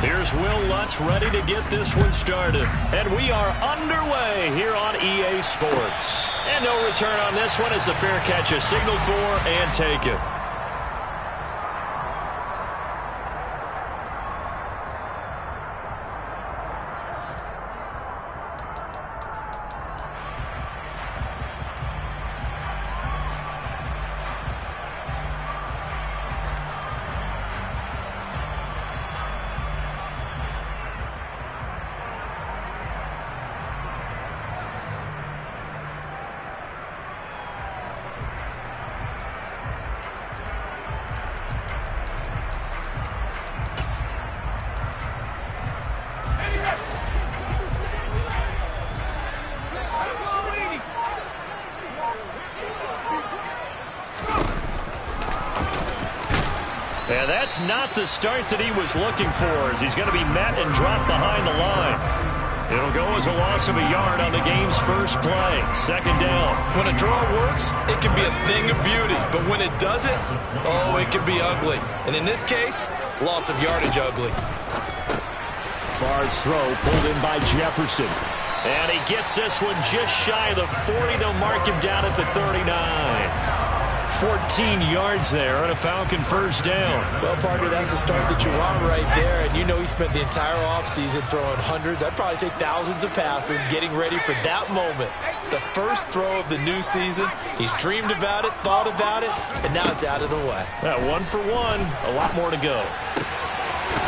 Here's Will Lutz ready to get this one started. And we are underway here on EA Sports. And no return on this one as the fair catch is signaled for and taken. And that's not the start that he was looking for, as he's going to be met and dropped behind the line. It'll go as a loss of a yard on the game's first play. Second down. When a draw works, it can be a thing of beauty. But when it doesn't, oh, it can be ugly. And in this case, loss of yardage ugly. Favre's throw pulled in by Jefferson. And he gets this one just shy of the 40. They'll mark him down at the 39. 14 yards there on a Falcon first down. Well, partner, that's the start that you want right there. And you know he spent the entire offseason throwing hundreds, I'd probably say thousands of passes, getting ready for that moment. The first throw of the new season. He's dreamed about it, thought about it, and now it's out of the way. One for one, a lot more to go.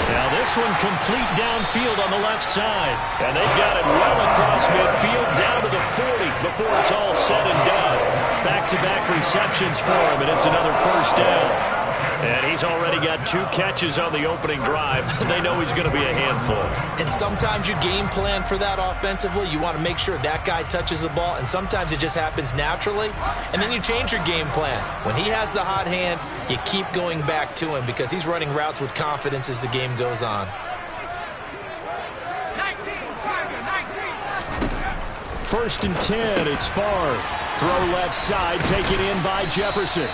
Now this one complete downfield on the left side. And they've got it well across midfield down to the 40 before it's all said and done. Back-to-back receptions for him, and it's another first down. And he's already got 2 catches on the opening drive. They know he's going to be a handful. And sometimes you game plan for that offensively. You want to make sure that guy touches the ball, and sometimes it just happens naturally. And then you change your game plan. When he has the hot hand, you keep going back to him because he's running routes with confidence as the game goes on. 1st and 10, it's Favre. Throw left side, taken in by Jefferson.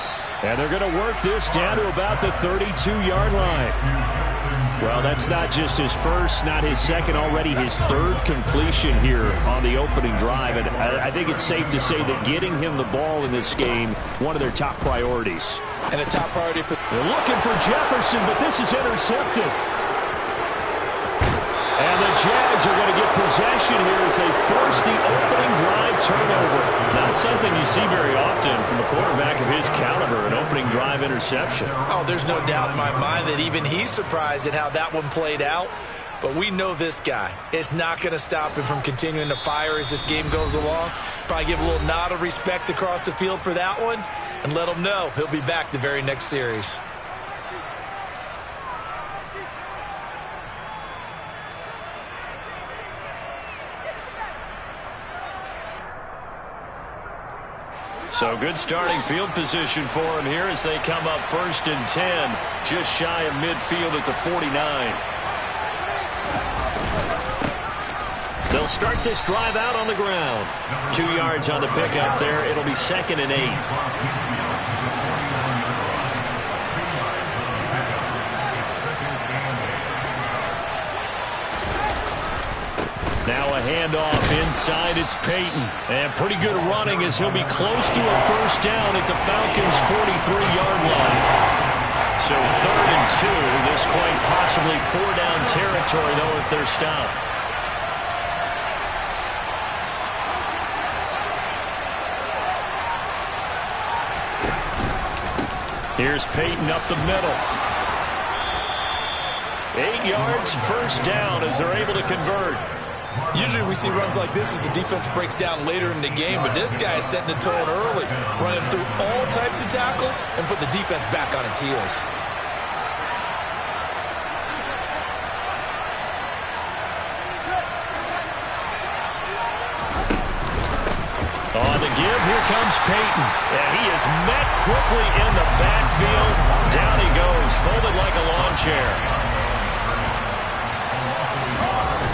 And they're going to work this down to about the 32-yard line. Well, that's not just his first, not his second, already his 3rd completion here on the opening drive. And I think it's safe to say that getting him the ball in this game, one of their top priorities. And a top priority for... They're looking for Jefferson, but this is intercepted. And the Jags are going to get possession here as they force the opening drive turnover. Not something you see very often from a quarterback of his caliber, an opening drive interception. Oh, there's no doubt in my mind that even he's surprised at how that one played out. But we know this guy. It's not going to stop him from continuing to fire as this game goes along. Probably give a little nod of respect across the field for that one and let him know he'll be back the very next series. So good starting field position for him here as they come up 1st and 10, just shy of midfield at the 49. They'll start this drive out on the ground. 2 yards on the pickup there. It'll be 2nd and 8. Now a handoff inside, it's Peyton. And pretty good running as he'll be close to a first down at the Falcons' 43-yard line. So 3rd and 2, this quite possibly 4-down territory, though, if they're stopped. Here's Peyton up the middle. 8 yards, first down as they're able to convert. Usually we see runs like this as the defense breaks down later in the game, but this guy is setting the tone early, running through all types of tackles and put the defense back on its heels. On the give, here comes Peyton. And he is met quickly in the backfield. Down he goes, folded like a lawn chair.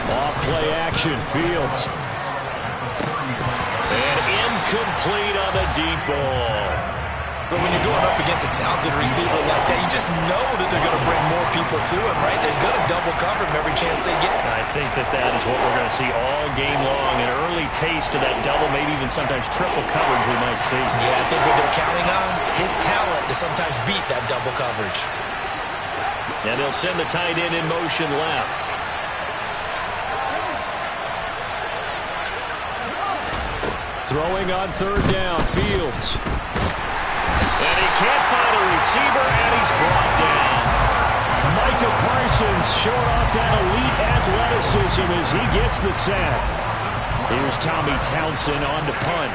Off-play action, Fields. And incomplete on the deep ball. But when you're going up against a talented receiver like that, you just know that they're going to bring more people to him, right? They're going to double cover him every chance they get. I think that is what we're going to see all game long. An early taste of that double, maybe even sometimes triple coverage we might see. Yeah, I think what they're counting on, his talent to sometimes beat that double coverage. And they'll send the tight end in motion left. Throwing on third down, Fields. And he can't find a receiver, and he's brought down. Micah Parsons showing off that elite athleticism as he gets the sack. Here's Tommy Townsend on to punt.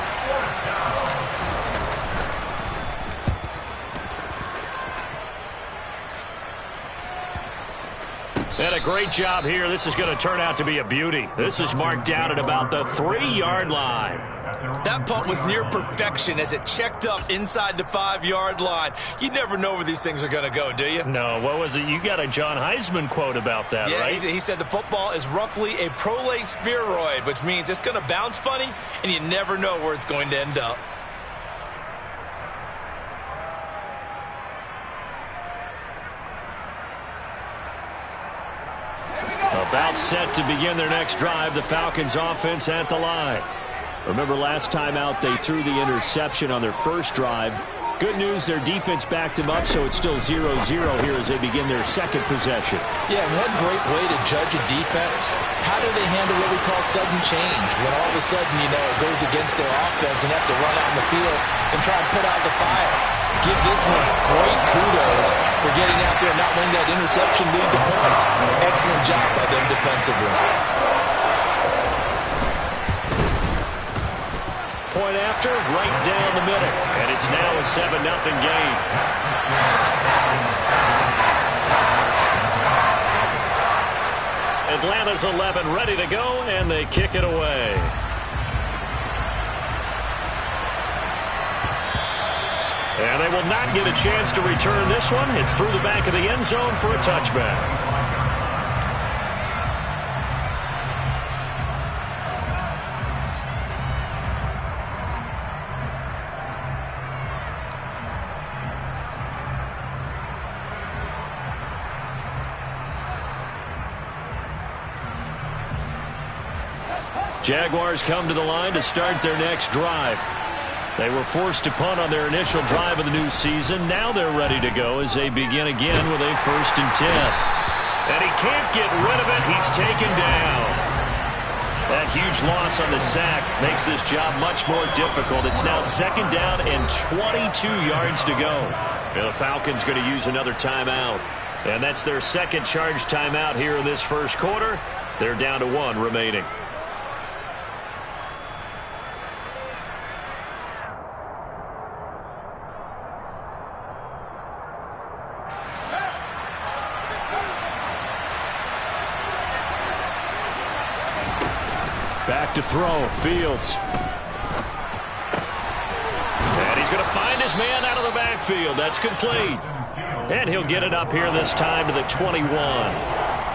And a great job here. This is going to turn out to be a beauty. This is marked down at about the 3-yard line. That punt was near perfection as it checked up inside the 5-yard line. You never know where these things are going to go, do you? No, what was it? You got a John Heisman quote about that, right? Yeah, he said the football is roughly a prolate spheroid, which means it's going to bounce funny, and you never know where it's going to end up. About set to begin their next drive, the Falcons offense at the line. Remember last time out they threw the interception on their first drive. Good news, their defense backed them up, so it's still 0-0 here as they begin their second possession. Yeah, and one great way to judge a defense, how do they handle what we call sudden change? When all of a sudden, you know, it goes against their offense and have to run out in the field and try and put out the fire. Give this one great kudos for getting out there and not letting that interception lead to points. Excellent job by them defensively. Point after, right down the middle. And it's now a 7-0 game. Atlanta's 11 ready to go, and they kick it away. And they will not get a chance to return this one. It's through the back of the end zone for a touchback. Jaguars come to the line to start their next drive. They were forced to punt on their initial drive of the new season. Now they're ready to go as they begin again with a 1st and 10. And he can't get rid of it. He's taken down. That huge loss on the sack makes this job much more difficult. It's now 2nd down and 22 yards to go. And the Falcons going to use another timeout. And that's their second charge timeout here in this first quarter. They're down to 1 remaining. Back to throw, Fields. And he's going to find his man out of the backfield. That's complete. And he'll get it up here this time to the 21.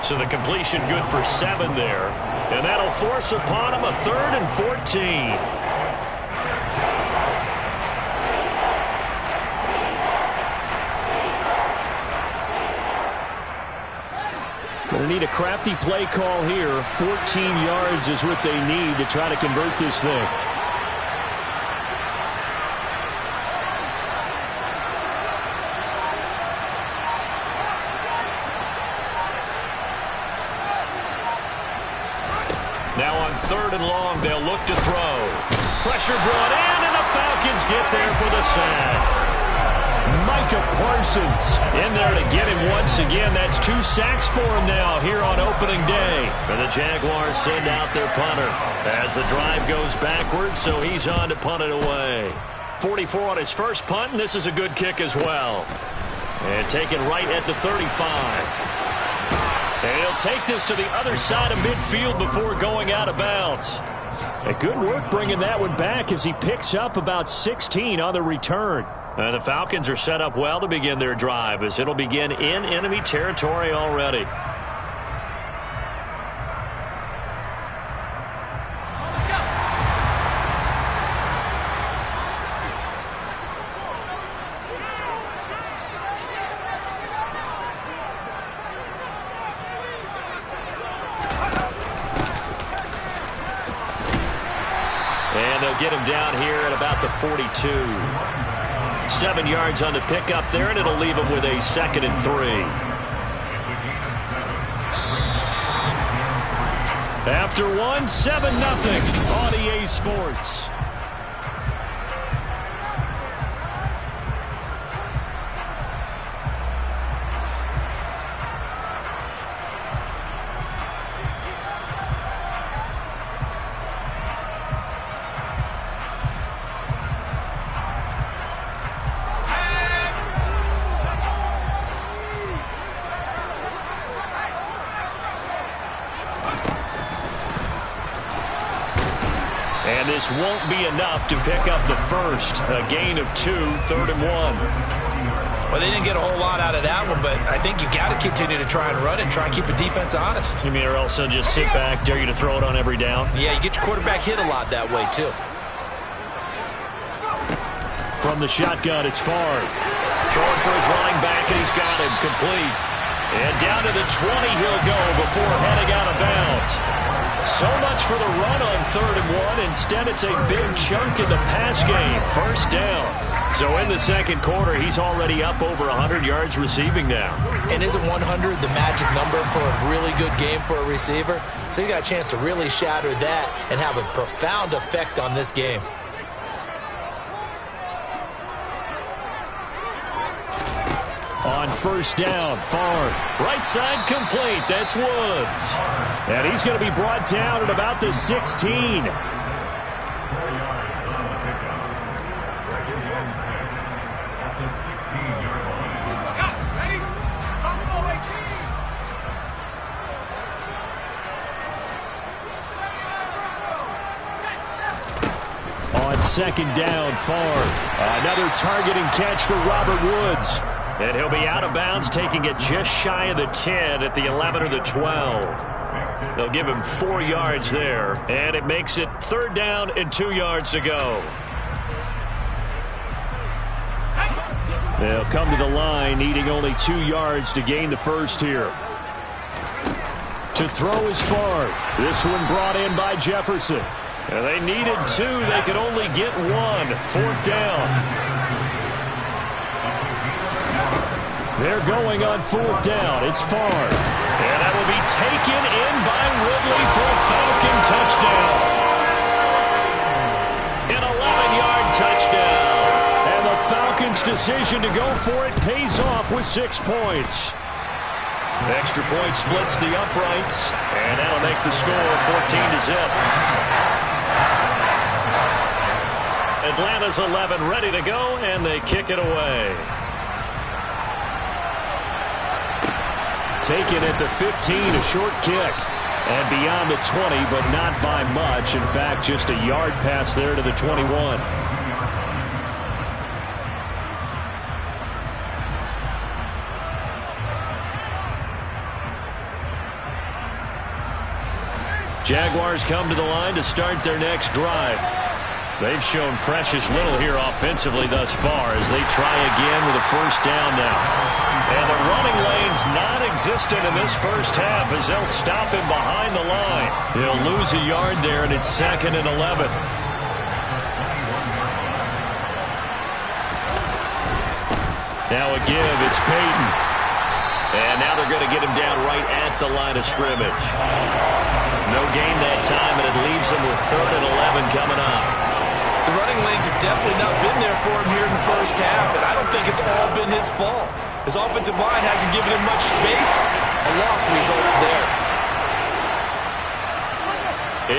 So the completion good for 7 there. And that'll force upon him a 3rd and 14. Going to need a crafty play call here. 14 yards is what they need to try to convert this thing. Now on 3rd and long, they'll look to throw. Pressure brought in, and the Falcons get there for the sack. Micah Parsons in there to get him once again. That's 2 sacks for him now here on opening day. And the Jaguars send out their punter as the drive goes backwards, so he's on to punt it away. 44 on his first punt, and this is a good kick as well. And taken right at the 35. And he'll take this to the other side of midfield before going out of bounds. A good work bringing that one back as he picks up about 16 on the return. The Falcons are set up well to begin their drive as it'll begin in enemy territory already. they'll get him down here at about the 42. 7 yards on the pickup there, and it'll leave him with a 2nd and 3. After 1, 7-0 on EA Sports. And this won't be enough to pick up the first. A gain of 2, 3rd and 1. Well, they didn't get a whole lot out of that one, but I think you got to continue to try and run and try and keep the defense honest. You mean, or else they'll just sit back, dare you to throw it on every down? Yeah, you get your quarterback hit a lot that way, too. From the shotgun, it's Favre. Throwing for his running back, and he's got him complete. And down to the 20 he'll go before heading out of bounds. So much for the run on 3rd and 1. Instead, it's a big chunk in the pass game. First down. So in the second quarter, he's already up over 100 yards receiving now. And isn't 100 the magic number for a really good game for a receiver? So he got a chance to really shatter that and have a profound effect on this game. On first down, Favre. Right side complete. That's Woods. And he's going to be brought down at about the 16. On second down, Favre. Another targeting catch for Robert Woods. And he'll be out of bounds, taking it just shy of the 10 at the 11 or the 12. They'll give him 4 yards there, and it makes it 3rd down and 2 yards to go. They'll come to the line, needing only 2 yards to gain the first here. To throw is Favre. This one brought in by Jefferson. And they needed 2. They could only get 1. 4th down. They're going on 4th down. It's Favre. And that will be taken in by Ridley for a Falcon touchdown. An 11-yard touchdown. And the Falcons' decision to go for it pays off with 6 points. Extra point splits the uprights. And that'll make the score 14-0. Atlanta's 11 ready to go, and they kick it away. Taken at the 15, a short kick. And beyond the 20, but not by much. In fact, just a yard pass there to the 21. Jaguars come to the line to start their next drive. They've shown precious little here offensively thus far as they try again with a first down now. And the running lane's non-existent in this first half as they'll stop him behind the line. He'll lose a yard there, and it's 2nd and 11. Now a give, it's Peyton. And now they're going to get him down right at the line of scrimmage. No gain that time, and it leaves him with 3rd and 11 coming up. The running lanes have definitely not been there for him here in the first half, and I don't think it's all been his fault. His offensive line hasn't given him much space. A loss results there.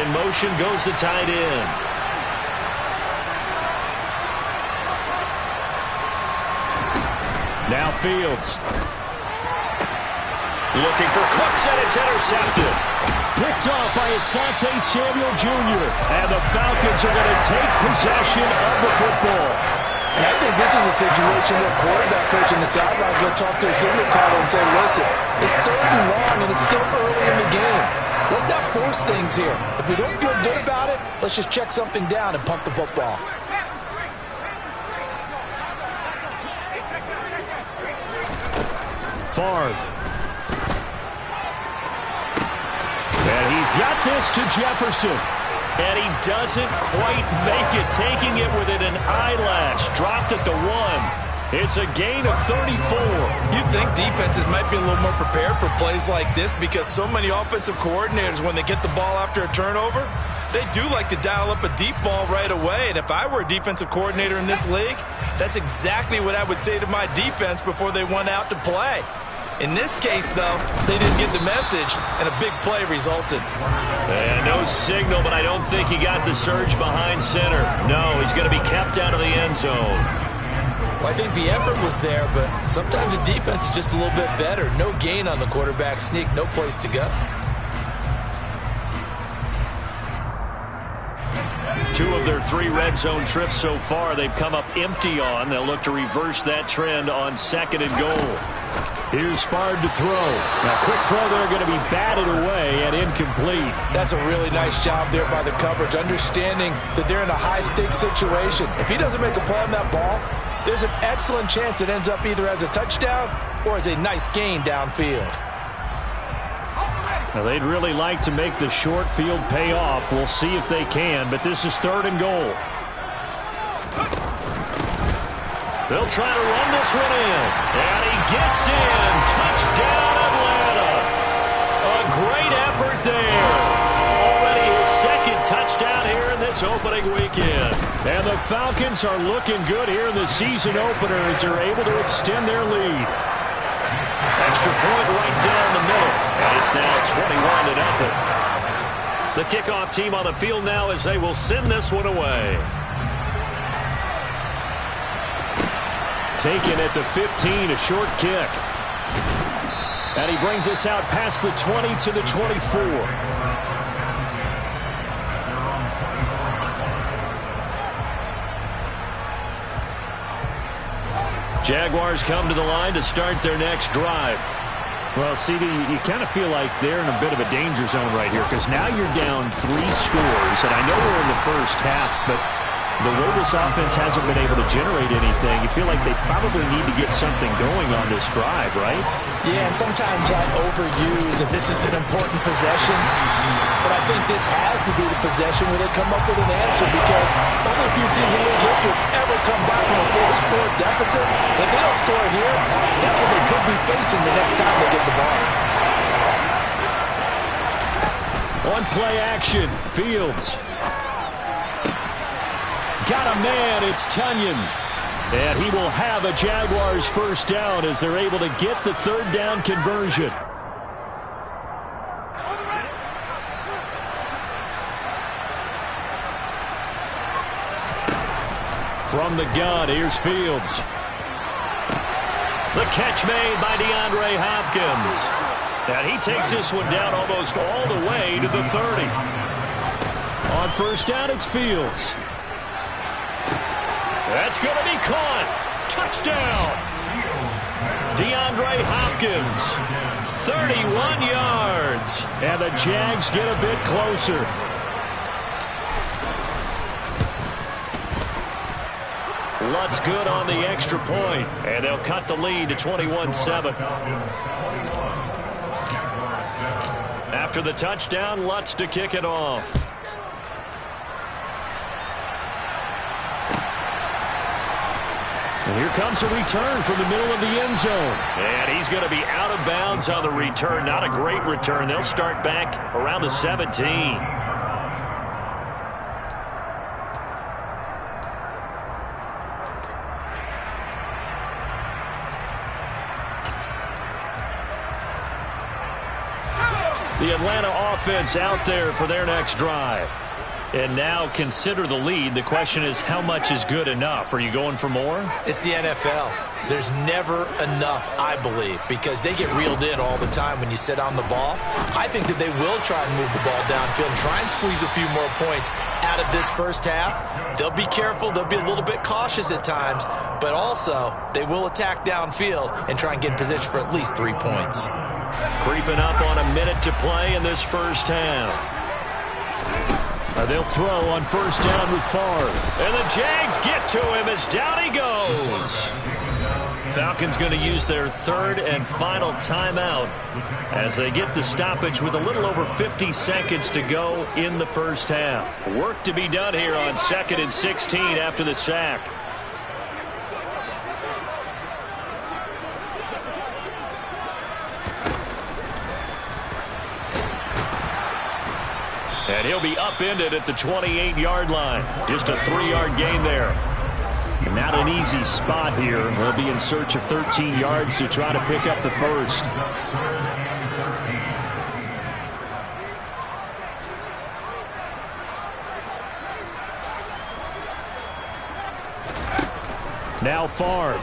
In motion goes the tight end. Now Fields. Looking for Cooks, and it's intercepted. Picked off by Asante Samuel Jr. And the Falcons are going to take possession of the football. And I think this is a situation where quarterback coach in the sidelines will talk to a signal caller and say, listen, it's 3rd and long, and it's still early in the game. Let's not force things here. If we don't feel good about it, let's just check something down and punt the football. Favre. And he's got this to Jefferson. And he doesn't quite make it, taking it within an eyelash. Dropped at the 1. It's a gain of 34. You'd think defenses might be a little more prepared for plays like this because so many offensive coordinators, when they get the ball after a turnover, they do like to dial up a deep ball right away. And if I were a defensive coordinator in this league, that's exactly what I would say to my defense before they went out to play. In this case, though, they didn't get the message, and a big play resulted. And no signal, but I don't think he got the surge behind center. No, he's going to be kept out of the end zone. Well, I think the effort was there, but sometimes the defense is just a little bit better. No gain on the quarterback sneak, no place to go. 2 of their 3 red zone trips so far, they've come up empty on. They'll look to reverse that trend on 2nd and goal. Here's Spard to throw. Now, quick throw there, going to be batted away and incomplete. That's a really nice job there by the coverage, understanding that they're in a high-stakes situation. If he doesn't make a play on that ball, there's an excellent chance it ends up either as a touchdown or as a nice gain downfield. Now, they'd really like to make the short field pay off. We'll see if they can, but this is 3rd and goal. They'll try to run this one in. And he gets in. Touchdown, Atlanta. A great effort there. Already his 2nd touchdown here in this opening weekend. And the Falcons are looking good here in the season opener as they're able to extend their lead. Extra point right down the middle. And it's now 21-0. The kickoff team on the field now as they will send this one away. Taken at the 15, a short kick. And he brings us out past the 20 to the 24. Jaguars come to the line to start their next drive. Well, CD, you kind of feel like they're in a bit of a danger zone right here because now you're down 3 scores, and I know we're in the first half, but the way this offense hasn't been able to generate anything, you feel like they probably need to get something going on this drive, right? Yeah, and sometimes I overuse if this is an important possession. But I think this has to be the possession where they come up with an answer because only a few teams in league history have ever come back from a 4-score deficit. If they don't score here, that's what they could be facing the next time they get the ball. On play action, Fields. Got a man, it's Tunyon. And he will have a Jaguars first down as they're able to get the 3rd down conversion. From the gun, here's Fields. The catch made by DeAndre Hopkins. And he takes this one down almost all the way to the 30. On first down, it's Fields. That's going to be caught. Touchdown. DeAndre Hopkins. 31 yards. And the Jags get a bit closer. Lutz good on the extra point, and they'll cut the lead to 21-7. After the touchdown, Lutz to kick it off. And here comes a return from the middle of the end zone. And he's going to be out of bounds on the return. Not a great return. They'll start back around the 17. The Atlanta offense out there for their next drive. And now consider the lead. The question is, how much is good enough? Are you going for more? It's the NFL. There's never enough, I believe, because they get reeled in all the time when you sit on the ball. I think that they will try and move the ball downfield and try and squeeze a few more points out of this first half. They'll be careful. They'll be a little bit cautious at times, but also they will attack downfield and try and get in position for at least 3 points. Creeping up on a minute to play in this first half. They'll throw on first down with Favre. And the Jags get to him as down he goes. Falcons going to use their third and final timeout as they get the stoppage with a little over 50 seconds to go in the first half. Work to be done here on 2nd and 16 after the sack. And he'll be upended at the 28-yard line. Just a 3-yard gain there. Not an easy spot here. They'll be in search of 13 yards to try to pick up the first. Now Favre.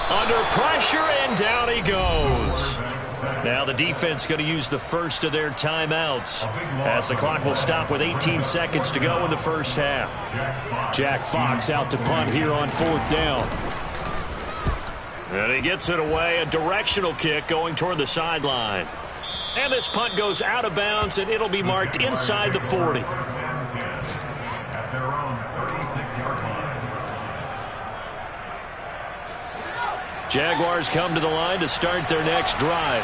Under pressure, and down he goes. Now the defense going to use the first of their timeouts as the clock will stop with 18 seconds to go in the first half. Jack Fox out to punt here on 4th down. And he gets it away, a directional kick going toward the sideline. And this punt goes out of bounds, and it'll be marked inside the 40. Jaguars come to the line to start their next drive.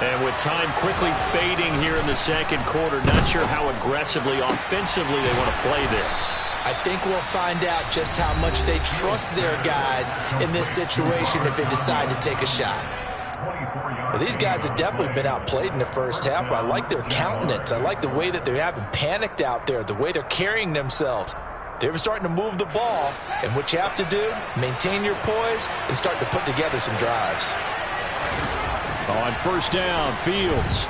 And with time quickly fading here in the second quarter, not sure how aggressively, offensively they want to play this. I think we'll find out just how much they trust their guys in this situation if they decide to take a shot. Well, these guys have definitely been outplayed in the first half. I like their countenance. I like the way that they haven't panicked out there, the way they're carrying themselves. They're starting to move the ball, and what you have to do, maintain your poise and start to put together some drives. On 1st down, Fields.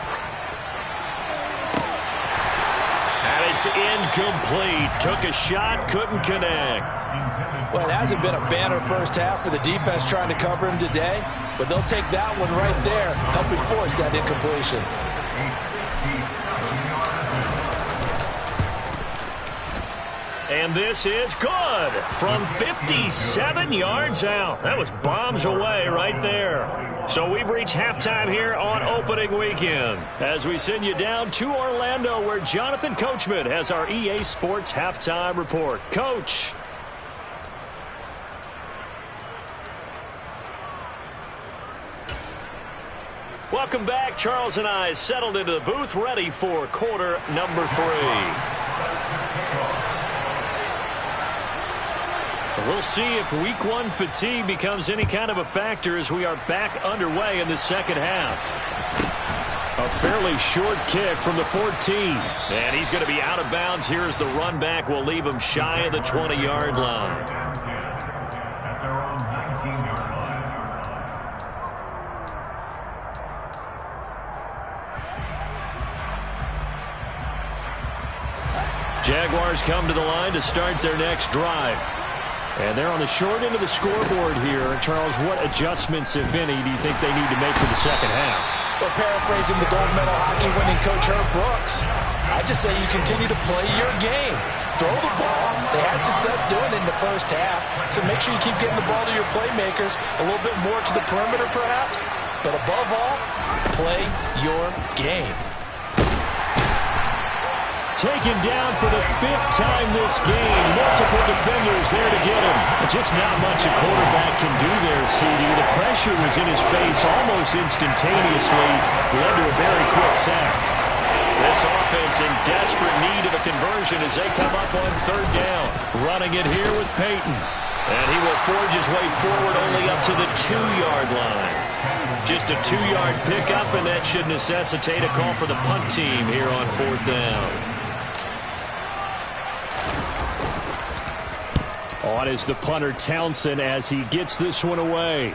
And it's incomplete. Took a shot, couldn't connect. Well, it hasn't been a banner first half for the defense trying to cover him today, but they'll take that one right there, helping force that incompletion. And this is good from 57 yards out. That was bombs away right there. So we've reached halftime here on opening weekend as we send you down to Orlando where Jonathan Coachman has our EA Sports halftime report. Coach. Welcome back. Charles and I settled into the booth ready for quarter number 3. We'll see if week 1 fatigue becomes any kind of a factor as we are back underway in the second half. A fairly short kick from the 14. And he's going to be out of bounds here as the run back will leave him shy of the 20-yard line. Jaguars come to the line to start their next drive. And they're on the short end of the scoreboard here. Charles, what adjustments, if any, do you think they need to make for the second half? Well, paraphrasing the gold medal hockey winning coach Herb Brooks, I just say you continue to play your game. Throw the ball. They had success doing it in the first half, so make sure you keep getting the ball to your playmakers, a little bit more to the perimeter perhaps, but above all, play your game. Taken down for the 5th time this game. Multiple defenders there to get him. Just not much a quarterback can do there, CD. The pressure was in his face almost instantaneously. Led to a very quick sack. This offense in desperate need of a conversion as they come up on 3rd down. Running it here with Peyton. And he will forge his way forward only up to the 2-yard line. Just a 2-yard pickup, and that should necessitate a call for the punt team here on 4th down. On is the punter Townsend as he gets this one away.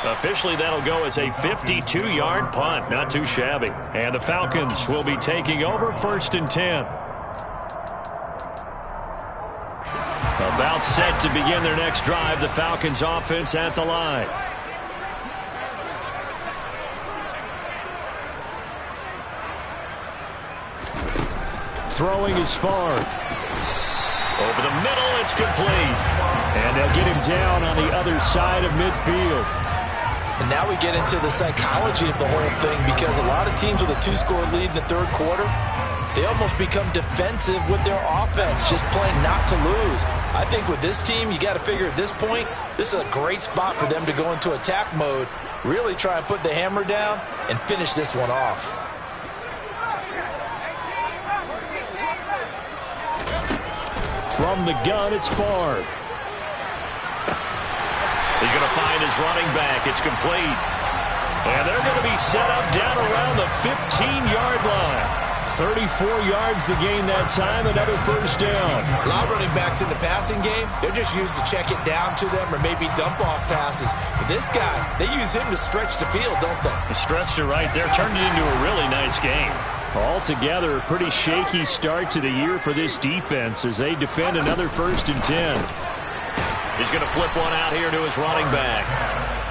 Officially, that'll go as a 52-yard punt. Not too shabby. And the Falcons will be taking over 1st and 10. About set to begin their next drive. The Falcons offense at the line. Throwing is Favre. Over the middle, it's complete. And they'll get him down on the other side of midfield. And now we get into the psychology of the whole thing, because a lot of teams with a 2-score lead in the third quarter, they almost become defensive with their offense, just playing not to lose. I think with this team, you got to figure at this point, this is a great spot for them to go into attack mode, really try and put the hammer down and finish this one off. From the gun, it's Favre. He's going to find his running back. It's complete. And they're going to be set up down around the 15-yard line. 34 yards to gain that time, another first down. A lot of running backs in the passing game, they're just used to check it down to them or maybe dump off passes. But this guy, they use him to stretch the field, don't they? He stretched it right there, turned it into a really nice game. Altogether, a pretty shaky start to the year for this defense as they defend another 1st and 10. He's going to flip one out here to his running back.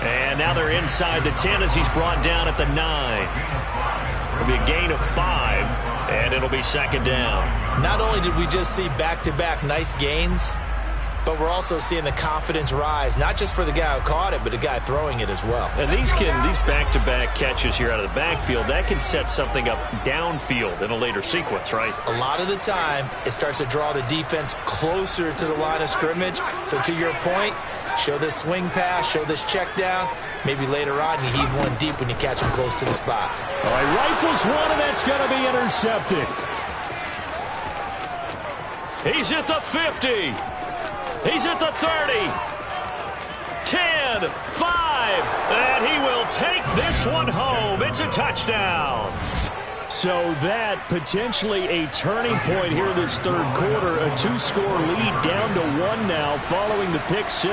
And now they're inside the 10 as he's brought down at the 9. It'll be a gain of 5, and it'll be 2nd down. Not only did we just see back-to-back nice gains, but we're also seeing the confidence rise, not just for the guy who caught it, but the guy throwing it as well. And these back-to-back catches here out of the backfield, that can set something up downfield in a later sequence, right? A lot of the time, it starts to draw the defense closer to the line of scrimmage. So to your point, show this swing pass, show this check down. Maybe later on you heave one deep when you catch him close to the spot. All right, rifles one, and that's going to be intercepted. He's at the 50. He's at the 30. 10, 5, and he will take this one home. It's a touchdown. So that potentially a turning point here this third quarter. A 2-score lead down to 1 now following the pick 6.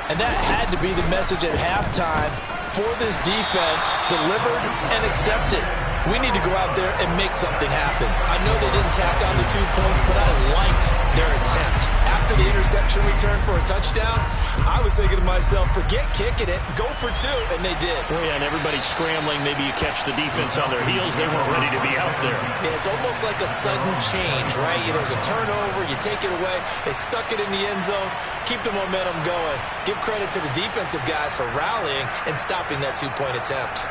And that had to be the message at halftime for this defense, delivered and accepted. We need to go out there and make something happen. I know they didn't tack on the 2 points, but I liked their attempt. After the interception return for a touchdown, I was thinking to myself, forget kicking it, go for 2, and they did. Well, yeah, and everybody's scrambling. Maybe you catch the defense on their heels. They weren't ready to be out there. Yeah, it's almost like a sudden change, right? There's a turnover, you take it away, they stuck it in the end zone, keep the momentum going. Give credit to the defensive guys for rallying and stopping that 2-point attempt.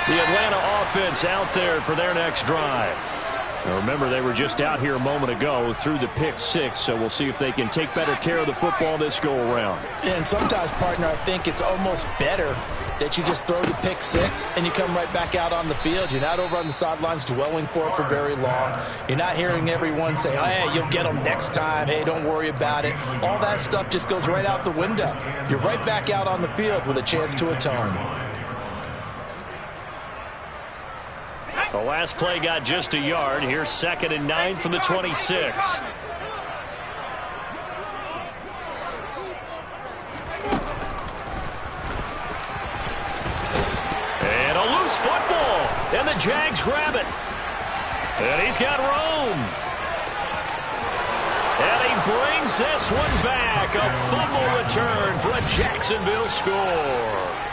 The Atlanta offense out there for their next drive. Now remember, they were just out here a moment ago through the pick 6, so we'll see if they can take better care of the football this go-around. And sometimes, partner, I think it's almost better that you just throw the pick 6 and you come right back out on the field. You're not over on the sidelines dwelling for it for very long. You're not hearing everyone say, oh, hey, you'll get them next time. Hey, don't worry about it. All that stuff just goes right out the window. You're right back out on the field with a chance to atone. The last play got just a yard. Here's 2nd and 9 from the 26. And a loose football. And the Jags grab it. And he's got room. And he brings this one back. A fumble return for a Jacksonville score.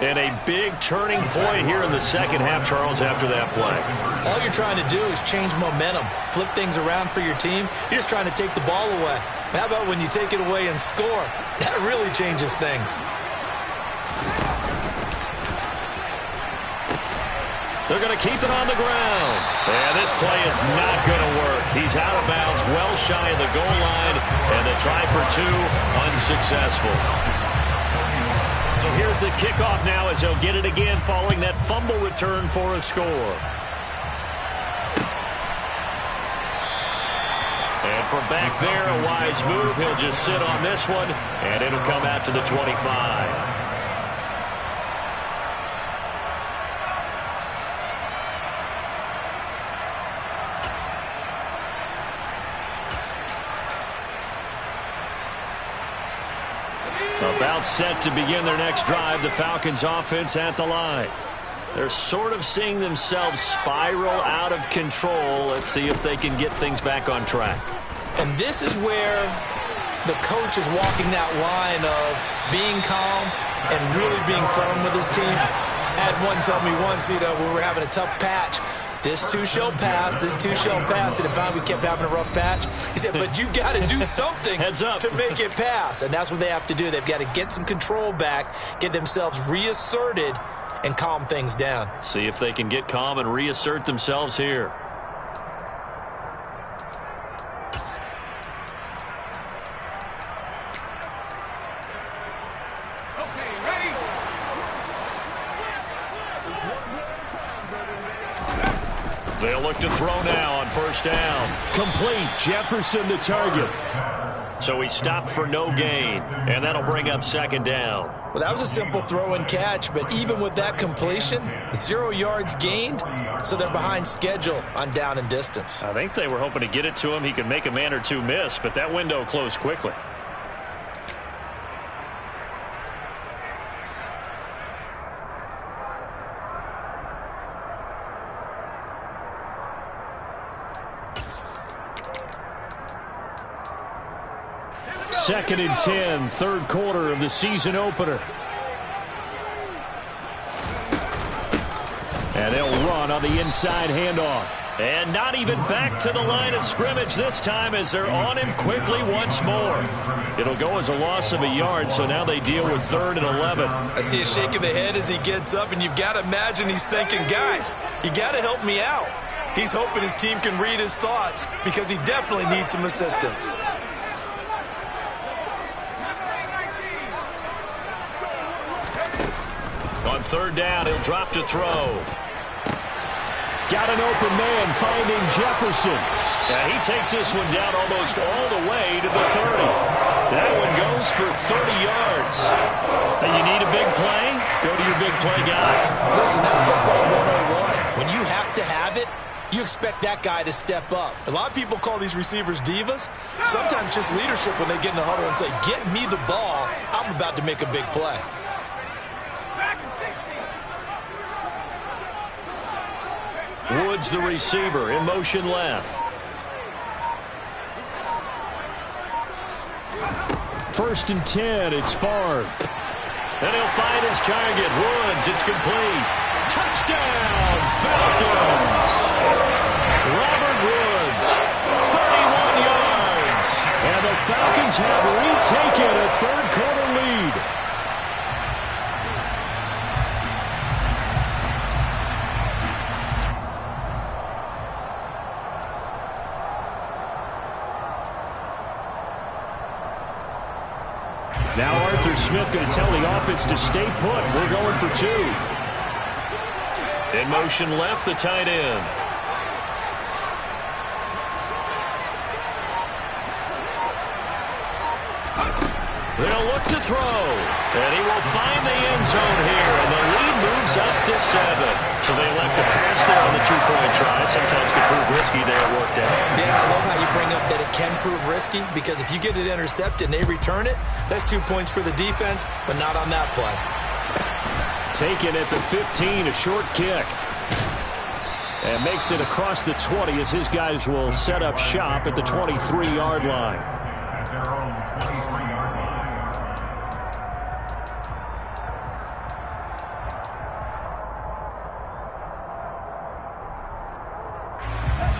And a big turning point here in the second half, Charles, after that play. All you're trying to do is change momentum, flip things around for your team. You're just trying to take the ball away. How about when you take it away and score? That really changes things. They're going to keep it on the ground. And this play is not going to work. He's out of bounds, well shy of the goal line. And the try for 2, unsuccessful. So here's the kickoff now as they'll get it again following that fumble return for a score. And from back there, a wise move. He'll just sit on this one, and it'll come out to the 25. About set to begin their next drive, the Falcons offense at the line. They're sort of seeing themselves spiral out of control. Let's see if they can get things back on track. And this is where the coach is walking that line of being calm and really being firm with his team. I had one tell me once, we were having a tough patch. This too shall pass. This too shall pass. And if we kept having a rough patch, he said, but you got to do something Heads up. to make it pass. And that's what they have to do. They've got to get some control back, get themselves reasserted, and calm things down. See if they can get calm and reassert themselves here. They'll look to throw now on first down. Complete. Jefferson the target. So he stopped for no gain, and that'll bring up second down. Well, that was a simple throw and catch, but even with that completion, 0 yards gained, so they're behind schedule on down and distance. I think they were hoping to get it to him. He could make a man or two miss, but that window closed quickly. Second and 10, third quarter of the season opener. And they'll run on the inside handoff. And not even back to the line of scrimmage this time as they're on him quickly once more. It'll go as a loss of a yard, so now they deal with 3rd and 11. I see a shake of the head as he gets up, and you've got to imagine he's thinking, guys, you got to help me out. He's hoping his team can read his thoughts because he definitely needs some assistance. On 3rd down, he'll drop to throw. Got an open man finding Jefferson. Yeah, he takes this one down almost all the way to the 30. That one goes for 30 yards. And you need a big play? Go to your big play guy. Listen, that's football 101. When you have to have it, you expect that guy to step up. A lot of people call these receivers divas. Sometimes just leadership when they get in the huddle and say, get me the ball. I'm about to make a big play. Woods the receiver in motion left. First and 10, it's Favre. And he'll find his target. Woods, it's complete. Touchdown, Falcons! Robert Woods, 31 yards. And the Falcons have retaken a third quarter lead. Now Arthur Smith going to tell the offense to stay put. We're going for 2. In motion left, the tight end. They'll look to throw. And he will find the end zone here. And the lead moves up to 7. So they elect to pass there on the 2-point try. Sometimes can prove risky there. It worked out. Dan, I love how you bring up that it can prove risky, because if you get it intercepted and they return it, that's 2 points for the defense, but not on that play. Taken at the 15, a short kick. And makes it across the 20 as his guys will set up shop at the 23-yard line.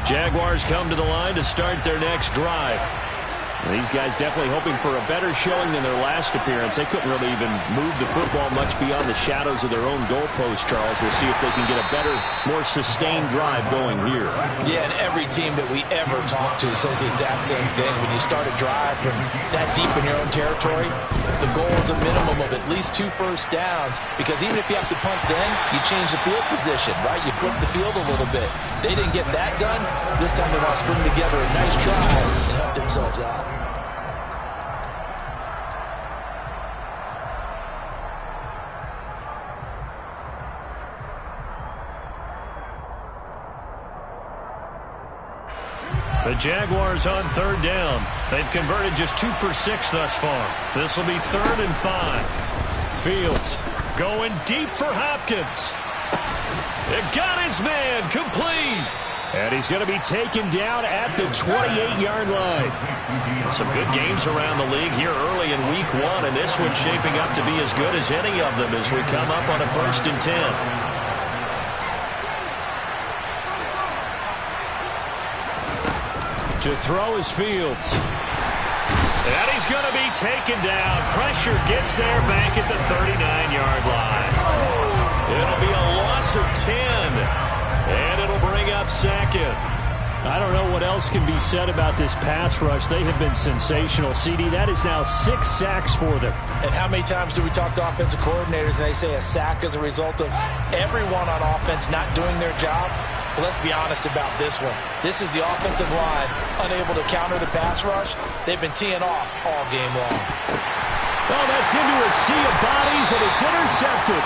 Jaguars come to the line to start their next drive. And these guys definitely hoping for a better showing than their last appearance. They couldn't really even move the football much beyond the shadows of their own goalpost, Charles. We'll see if they can get a better, more sustained drive going here. Yeah, and every team that we ever talk to says the exact same thing. When you start a drive from that deep in your own territory, the goal is a minimum of at least 2 first downs, because even if you have to punt then, you change the field position, right? You flip the field a little bit. They didn't get that done. This time they want to string together a nice drive and help themselves out. The Jaguars on 3rd down. They've converted just 2 for 6 thus far. This will be 3rd and 5. Fields going deep for Hopkins. It got his man complete. And he's going to be taken down at the 28-yard line. Some good games around the league here early in week 1, and this one's shaping up to be as good as any of them as we come up on a 1st and 10. To throw is Fields. And he's going to be taken down. Pressure gets there back at the 39-yard line. It'll be a loss of 10. And it'll bring up second. I don't know what else can be said about this pass rush. They have been sensational. CD, that is now 6 sacks for them. And how many times do we talk to offensive coordinators and they say a sack is a result of everyone on offense not doing their job? But let's be honest about this one. This is the offensive line unable to counter the pass rush. They've been teeing off all game long. Oh, that's into a sea of bodies, and it's intercepted.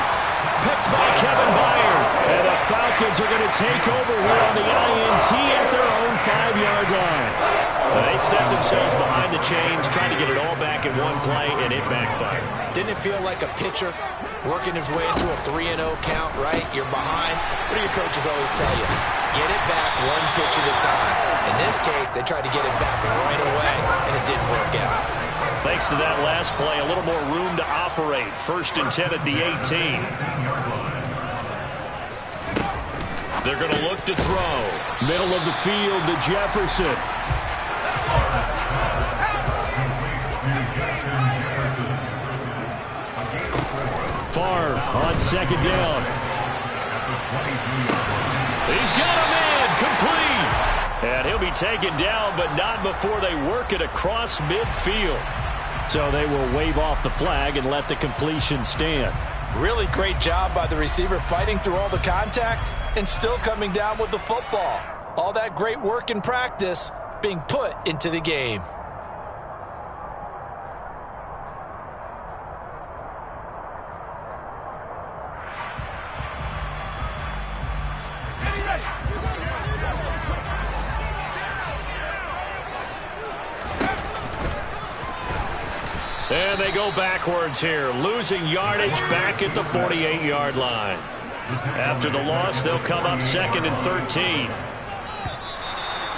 Picked by Kevin Byard. And the Falcons are going to take over here on the INT at their own 5-yard line. They set themselves behind the chains, trying to get it all back in one play, and it backfired. Didn't it feel like a pitcher working his way into a 3-0 count, right? You're behind. What do your coaches always tell you? Get it back one pitch at a time. In this case, they tried to get it back right away, and it didn't work out. Thanks to that last play, a little more room to operate. 1st and 10 at the 18. They're going to look to throw. Middle of the field to Jefferson. Favre on 2nd down. He's got a man complete. And he'll be taken down, but not before they work it across midfield. So they will wave off the flag and let the completion stand. Really great job by the receiver fighting through all the contact and still coming down with the football. All that great work in practice being put into the game. And they go backwards here, losing yardage back at the 48-yard line. After the loss, they'll come up 2nd and 13.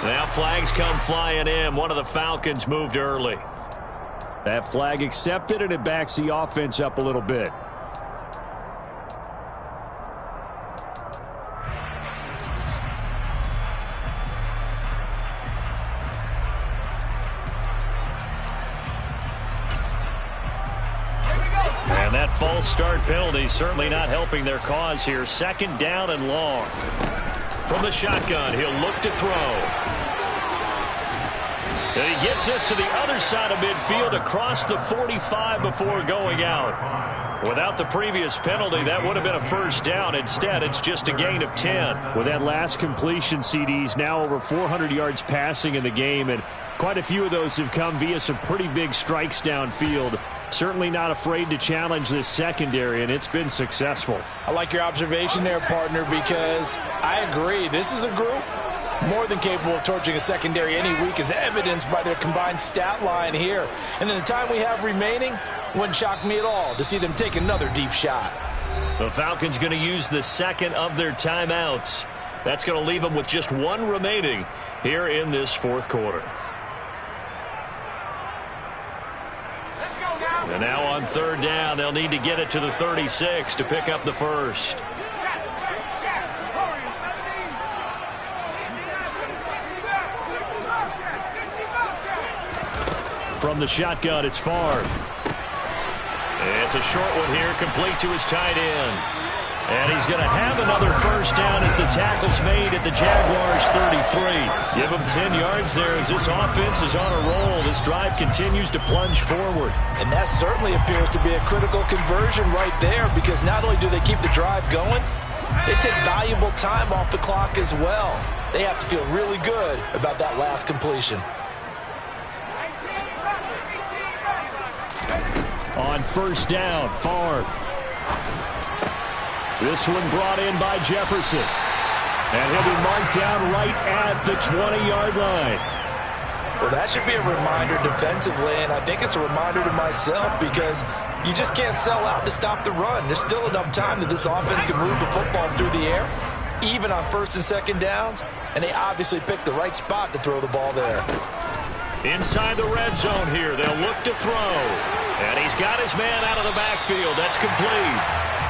Now flags come flying in. One of the Falcons moved early. That flag accepted, and it backs the offense up a little bit. And that false start penalty certainly not helping their cause here. 2nd down and long. From the shotgun, he'll look to throw. And he gets us to the other side of midfield across the 45 before going out. Without the previous penalty, that would have been a 1st down. Instead, it's just a gain of 10. With that last completion, CDs now over 400 yards passing in the game, and quite a few of those have come via some pretty big strikes downfield. Certainly not afraid to challenge this secondary, and it's been successful. I like your observation there, partner, because I agree. This is a group more than capable of torching a secondary any week, as evidenced by their combined stat line here. And in the time we have remaining, wouldn't shock me at all to see them take another deep shot. The Falcons going to use the 2nd of their timeouts. That's going to leave them with just 1 remaining here in this 4th quarter. And now on 3rd down, they'll need to get it to the 36 to pick up the 1st. From the shotgun, it's Favre. It's a short one here, complete to his tight end. And he's going to have another 1st down as the tackle's made at the Jaguars' 33. Give him 10 yards there as this offense is on a roll. This drive continues to plunge forward. And that certainly appears to be a critical conversion right there, because not only do they keep the drive going, they take valuable time off the clock as well. They have to feel really good about that last completion. On 1st down, Favre. This one brought in by Jefferson. And he'll be marked down right at the 20-yard line. Well, that should be a reminder defensively, and I think it's a reminder to myself, because you just can't sell out to stop the run. There's still enough time that this offense can move the football through the air, even on 1st and 2nd downs, and they obviously picked the right spot to throw the ball there. Inside the red zone here, they'll look to throw. And he's got his man out of the backfield. That's complete.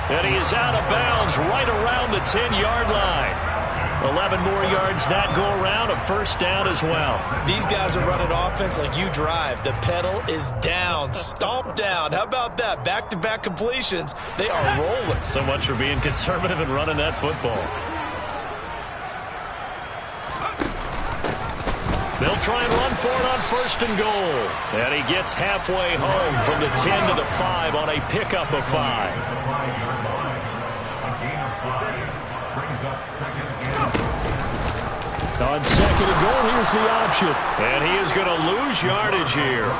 And he is out of bounds right around the 10-yard line. 11 more yards that go around, a first down as well. These guys are running offense like you drive. The pedal is down, stomp down. How about that? Back-to-back completions. They are rolling. So much for being conservative and running that football. They'll try and run for it on first and goal. And he gets halfway home from the 10 to the 5 on a pickup of 5. On second and goal, here's the option. And he is going to lose yardage here.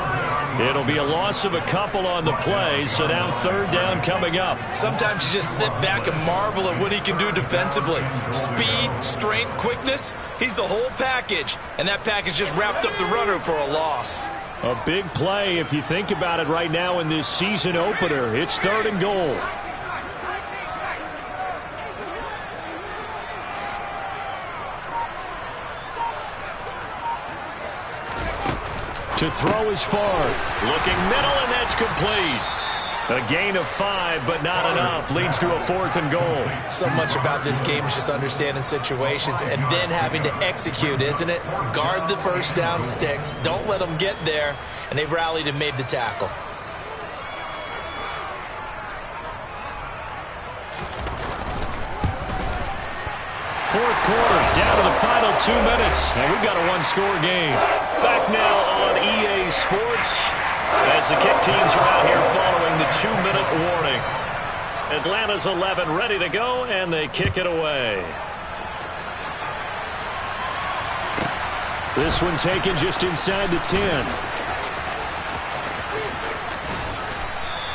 It'll be a loss of a couple on the play, so now third down coming up. Sometimes you just sit back and marvel at what he can do defensively. Speed, strength, quickness, he's the whole package. And that package just wrapped up the runner for a loss. A big play if you think about it right now in this season opener. It's third and goal. To throw is far. Looking middle, and that's complete. A gain of 5, but not enough. Leads to a fourth and goal. So much about this game is just understanding situations and then having to execute, isn't it? Guard the first down sticks. Don't let them get there. And they rallied and made the tackle. Fourth quarter, down to the final 2 minutes, and we've got a one-score game. Back now on EA Sports as the kick teams are out here following the 2-minute warning. Atlanta's 11 ready to go, and they kick it away. This one taken just inside the 10.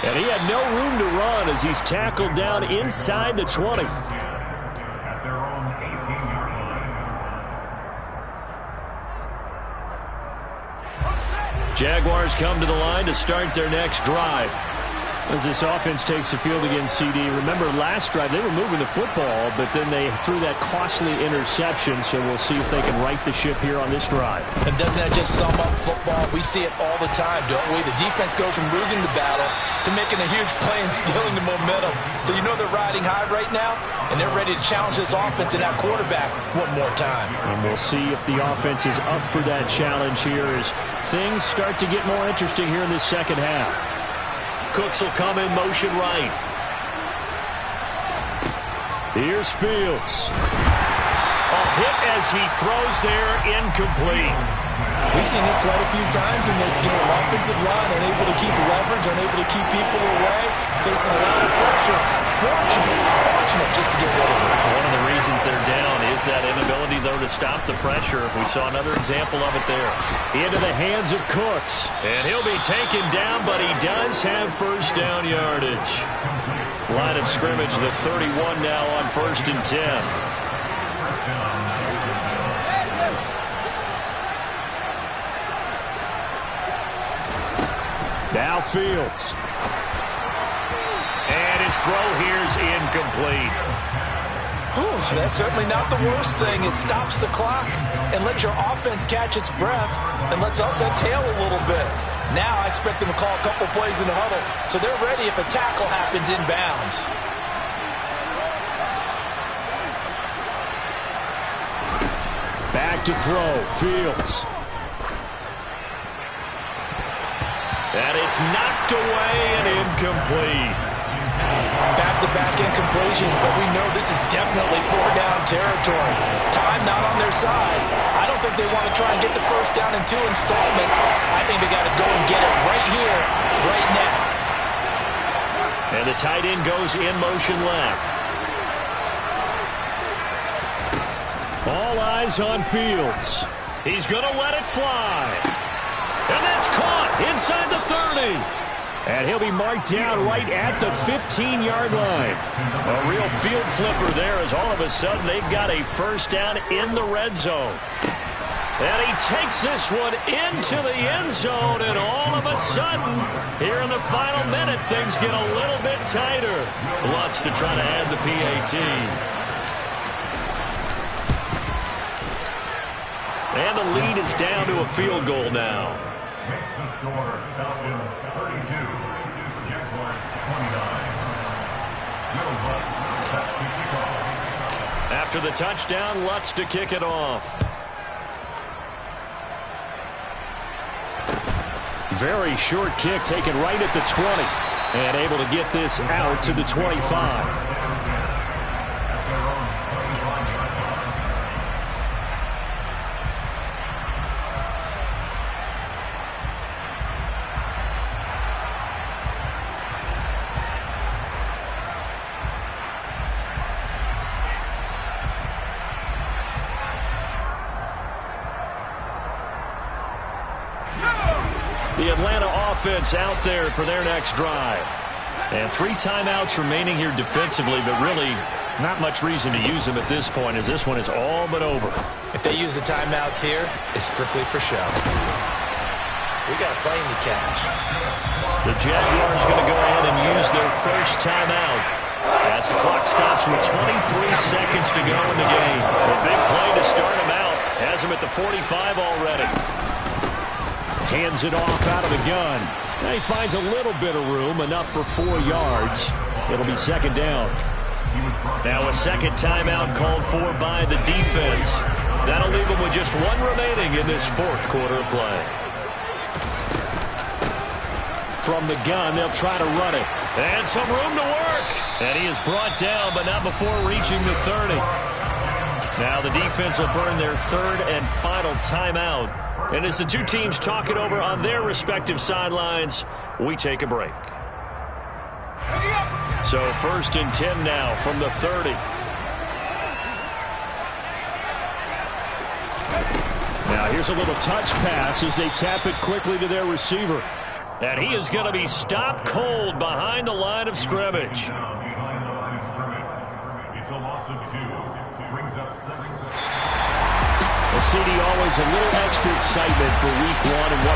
And he had no room to run as he's tackled down inside the 20. Jaguars come to the line to start their next drive. As this offense takes the field against CD, remember last drive they were moving the football, but then they threw that costly interception, so we'll see if they can right the ship here on this drive. And doesn't that just sum up football? We see it all the time, don't we? The defense goes from losing the battle to making a huge play and stealing the momentum. So you know they're riding high right now, and they're ready to challenge this offense and that quarterback one more time. And we'll see if the offense is up for that challenge here as things start to get more interesting here in this second half. Cooks will come in motion right. Here's Fields. A hit as he throws there, incomplete. We've seen this quite a few times in this game. Offensive line unable to keep leverage, unable to keep people away, facing a lot of pressure. Fortunate just to get rid of it. One of the reasons they're down is that inability, though, to stop the pressure. We saw another example of it there. Into the hands of Cooks. And he'll be taken down, but he does have first down yardage. Line of scrimmage, the 31 now on first and 10. Now Fields. And his throw here's incomplete. Whew, that's certainly not the worst thing. It stops the clock and lets your offense catch its breath and lets us exhale a little bit. Now I expect them to call a couple plays in the huddle so they're ready if a tackle happens inbounds. Back to throw. Fields. And it's knocked away and incomplete. Back-to-back incompletions, but we know this is definitely four-down territory. Time not on their side. I don't think they want to try and get the first down in 2 installments. I think they got to go and get it right here, right now. And the tight end goes in motion left. All eyes on Fields. He's going to let it fly. And that's caught inside the 30. And he'll be marked down right at the 15-yard line. A real field flipper there as all of a sudden they've got a first down in the red zone. And he takes this one into the end zone, and all of a sudden, here in the final minute, things get a little bit tighter. Lutz to try to add the PAT. And the lead is down to a field goal now. Makes the score Falcons 32, Jaguars 29. Will Lutz at 55. After the touchdown, Lutz to kick it off. Very short kick taken right at the 20. And able to get this out to the 25. The Atlanta offense out there for their next drive. And 3 timeouts remaining here defensively, but really not much reason to use them at this point, as this one is all but over. If they use the timeouts here, it's strictly for show. We got a plane to catch. The Jaguars going to go ahead and use their first timeout as the clock stops with 23 seconds to go in the game. A big play to start him out. Has him at the 45 already. Hands it off out of the gun. Now he finds a little bit of room, enough for 4 yards. It'll be second down. Now a second timeout called for by the defense. That'll leave him with just 1 remaining in this 4th quarter of play. From the gun, they'll try to run it. And some room to work. And he is brought down, but not before reaching the 30. Now the defense will burn their 3rd and final timeout. And as the 2 teams talk it over on their respective sidelines, we take a break. So 1st and 10 now from the 30. Now here's a little touch pass as they tap it quickly to their receiver. And he is going to be stopped cold behind the line of scrimmage. It's a loss of 2. Brings up 7. Well, CD, always a little extra excitement for week 1 and what